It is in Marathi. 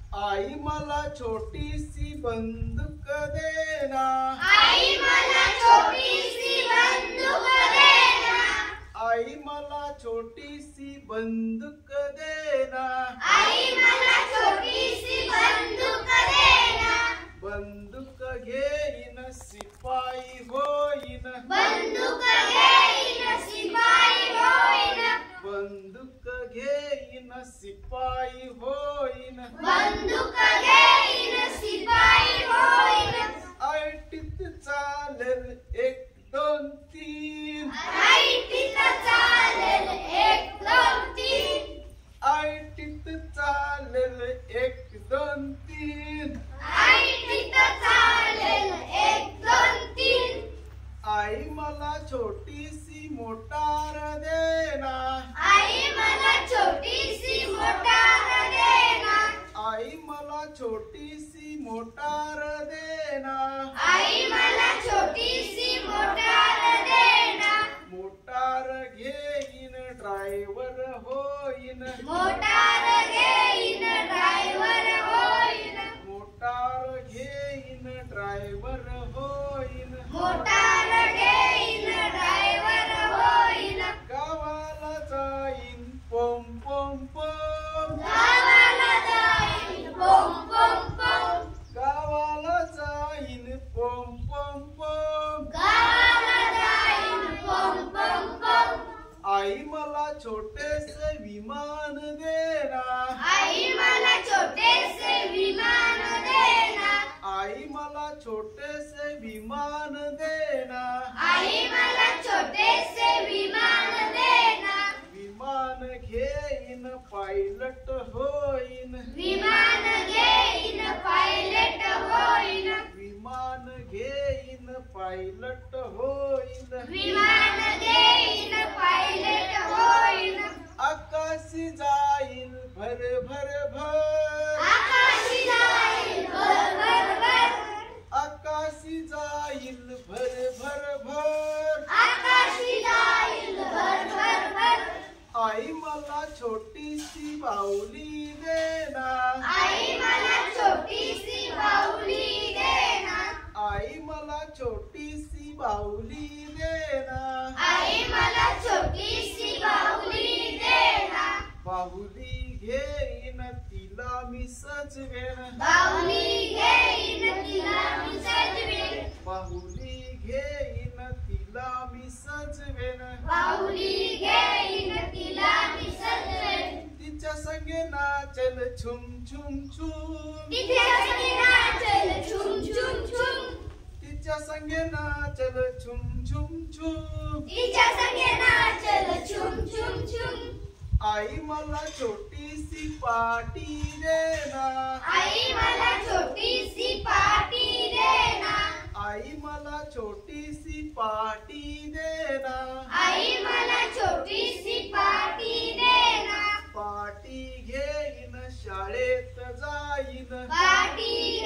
आई मला छोटीशी बंदूक देना, आई मला छोटीशी बंदूक देना, आई मला छोटीशी बंदूक देना, आई मला छोटीशी बंदूक देना, बंदूक घेईन सिपाई होईन, बंदूक घेईन शिपाई होईन, बंदूक घेईन सिपाई होईन, बंदूक घेईन शिपाई होईन, ऐटीत चालेल 1 2 3, ऐटीत चालेल 1 2 3, ऐटीत चालेल 1 2 3, ऐटीत चालेल 1 2 3, आई मला छोटीशी मोटार देना, आई मला छोटीशी मोटार देना, आई मला छोटीशी मोटार देना, आई मला छोटीशी मोटार देना, मोटार घेईन ड्रायव्हर होईन, मोटार घेईन ड्रायव्हर होईन, मोटार घेईन ड्रायव्हर होईन, मोटार घेईन ड्रायव्हर होईन, गावाला जाईन पोम पोम पोम, गावाला जाईन पोम पोम पोम, गावाला जाईन पोम पोम पोम, गावाला जाईन पोम पोम पोम, आई मला छोटेसे विमान देना, आई मला छोटेसे विमान देना, आई मला छोटेसे विमान देना, आई मला छोटेसे विमान देना, विमान घेईन पायलट होईन, विमान घेईन पायलट होईन, विमान घेईन पायलट होईन, विमान घेईन पायलट होईन, आकाशी जाईल भर भर भर, आकाशी जाईल भर भर भर, आकाशी जाईल भर भर भर, आकाशी जाईल भर भर भर, आई मला छोटीशी बाहुली देना, आई मला छोटीशी बाहुली देना, आई मला छोटीशी बाहुली देना, आई मला छोटीशी बाहुली देना, बाहुली घेईन तिला मी सजवेन, बाहुली घेईन तिला मी सजवेन, बाहुली घेईन तिला मी सजवेन, बाहुली घेईन तिला मी सजवेन, तिच्या संगे नाचल छुम छुम छुम, तिच्या संगे नाचल छुम छुम छुम, तिच्या संगे नाचल छुम छुम छुम, तिच्या संगे नाचल छुम छुम छुम, आई मला छोटीशी पाटी देना, आई मला छोटीशी पाटी देना, आई मला छोटीशी पाटी देना, आई मला छोटीशी पाटी देना, पाटी घेईन शाळेत जाईन, पाटी